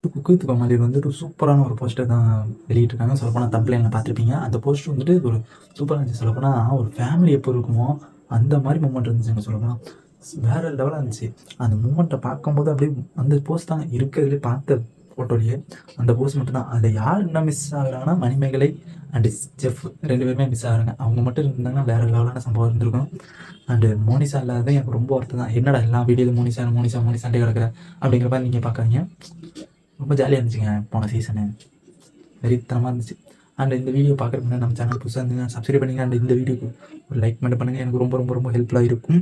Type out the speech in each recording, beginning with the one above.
Cook with கோமாளியில் வந்துட்டு சூப்பரான ஒரு போஸ்டர் தான் வெளியிட்டிருக்காங்க. சொல்லப்போனால் தம்ப்லைனில் பார்த்துருப்பீங்க. அந்த போஸ்டர் வந்துட்டு ஒரு சூப்பராக இருந்துச்சு. சொல்லப்போனால் ஒரு ஃபேமிலி எப்போ இருக்குமோ அந்த மாதிரி மூமெண்ட் இருந்துச்சுங்க. சொல்லப்போனால் வேறு லெவலாக இருந்துச்சு. அந்த மூமெண்ட்டை பார்க்கும்போது அப்படியே அந்த போஸ்ட் தாங்க இருக்கிறதுலே பார்த்த ஃபோட்டோலேயே அந்த போஸ்ட் மட்டும்தான். அதில் யார் என்ன மிஸ் ஆகுறாங்கன்னா மணிமேகலை அண்டு செஃப் 2 பேருமே மிஸ் ஆகுறாங்க. அவங்க மட்டும் இருந்தாங்கன்னா வேறு லெவலான சம்பவம் இருந்திருக்கும். அண்டு மோனிஷா இல்லாதது எனக்கு ரொம்ப வருத்தம் தான். என்னடா எல்லா வீடியோவில் மோனிஷா மோனிஷா மோனிஷான்ட்டே கிடக்குற அப்படிங்கிற மாதிரி நீங்கள் பார்க்குறீங்க. ரொம்ப ஜாலியாக இருந்துச்சுங்க போன சீசனு. வெறித்தனமாக இருந்துச்சு. அண்ட் இந்த வீடியோ பார்க்குறதுக்கு முன்னாடி நம்ம சேனல் புதுசாக இருந்தீங்கன்னா சப்ஸ்கிரைப் பண்ணிங்க. அண்ட் இந்த வீடியோக்கு ஒரு லைக் மட்டும் பண்ணுங்கள். எனக்கு ரொம்ப ரொம்ப ரொம்ப ஹெல்ப்ஃபுல்லாக இருக்கும்.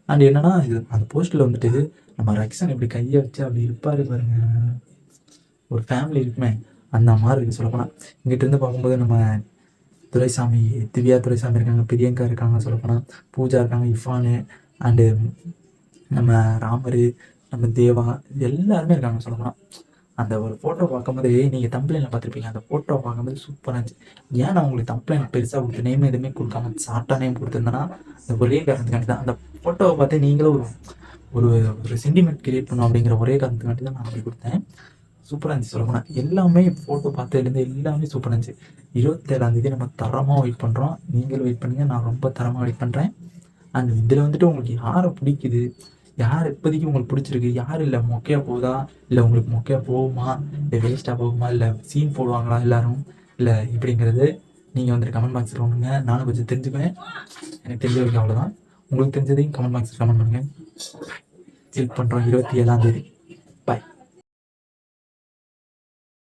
அண்ட் என்னன்னா இது அந்த போஸ்ட்டில் வந்துட்டு நம்ம ரக்ஷன் இப்படி கையை வச்சு அப்படி இருப்பார் பாருங்க. ஒரு ஃபேமிலி இருக்குமே அந்த மாதிரி இருக்குது சொல்லப்போனால். இங்கிட்டிருந்து பார்க்கும்போது நம்ம துரைசாமி, திவ்யா துரைசாமி இருக்காங்க, பிரியங்கா இருக்காங்க, சொல்லப்போனால் பூஜா இருக்காங்க, இஃபானு அண்டு நம்ம ராமர், நம்ம தேவா எல்லாருமே இருக்காங்க சொல்லப்போனால். அந்த ஒரு ஃபோட்டோ பார்க்கும்போது நீங்கள் தம்ப்லைனில் பார்த்துருப்பீங்க. அந்த ஃபோட்டோ பார்க்கும்போது சூப்பராக இருந்துச்சு. ஏன் நான் உங்களுக்கு தம்ப்லைன் பெருசாக கொடுத்து நேம் எதுவுமே கொடுக்காம ஷார்ட்டாக நேம் கொடுத்துருந்தேன்னா அந்த ஒரே காரணத்துக்காண்டி தான். அந்த ஃபோட்டோவை பார்த்து நீங்களும் ஒரு ஒரு ஒரு சென்டிமெண்ட் கிரியேட் பண்ணணும் அப்படிங்கிற ஒரே காரணத்துக்காண்டி தான் நான் அப்படி கொடுத்தேன். சூப்பராக இருந்துச்சு சொல்லப்போனால். எல்லாமே ஃபோட்டோ பார்த்ததுலேருந்து எல்லாமே சூப்பராக இருந்துச்சு. 27ஆம் நம்ம தரமாக வெயிட் பண்ணுறோம். நீங்களும் வெயிட் பண்ணுங்கள். நான் ரொம்ப தரமாக வெயிட் பண்ணுறேன். அண்ட் இதில் வந்துட்டு உங்களுக்கு யாரை பிடிக்குது, யார் இப்போதைக்கு உங்களுக்கு பிடிச்சிருக்கு, யார் இல்லை மொக்கையாக போகுதா, இல்லை உங்களுக்கு மொக்கையாக போகுமா, இல்லை வேஸ்ட்டாக போகுமா, இல்லை சீன் போடுவாங்களா எல்லோரும், இல்லை இப்படிங்கிறது நீங்கள் வந்துட்டு கமெண்ட் பாக்ஸில் பண்ணுங்க. நானும் கொஞ்சம் தெரிஞ்சுக்குவேன். எனக்கு தெரிஞ்ச வரைக்கும் அவ்வளோதான். உங்களுக்கு தெரிஞ்சதையும் கமெண்ட் பாக்ஸில் கமெண்ட் பண்ணுங்கள். செக் பண்ணுறோம் 27ஆம் தேதி.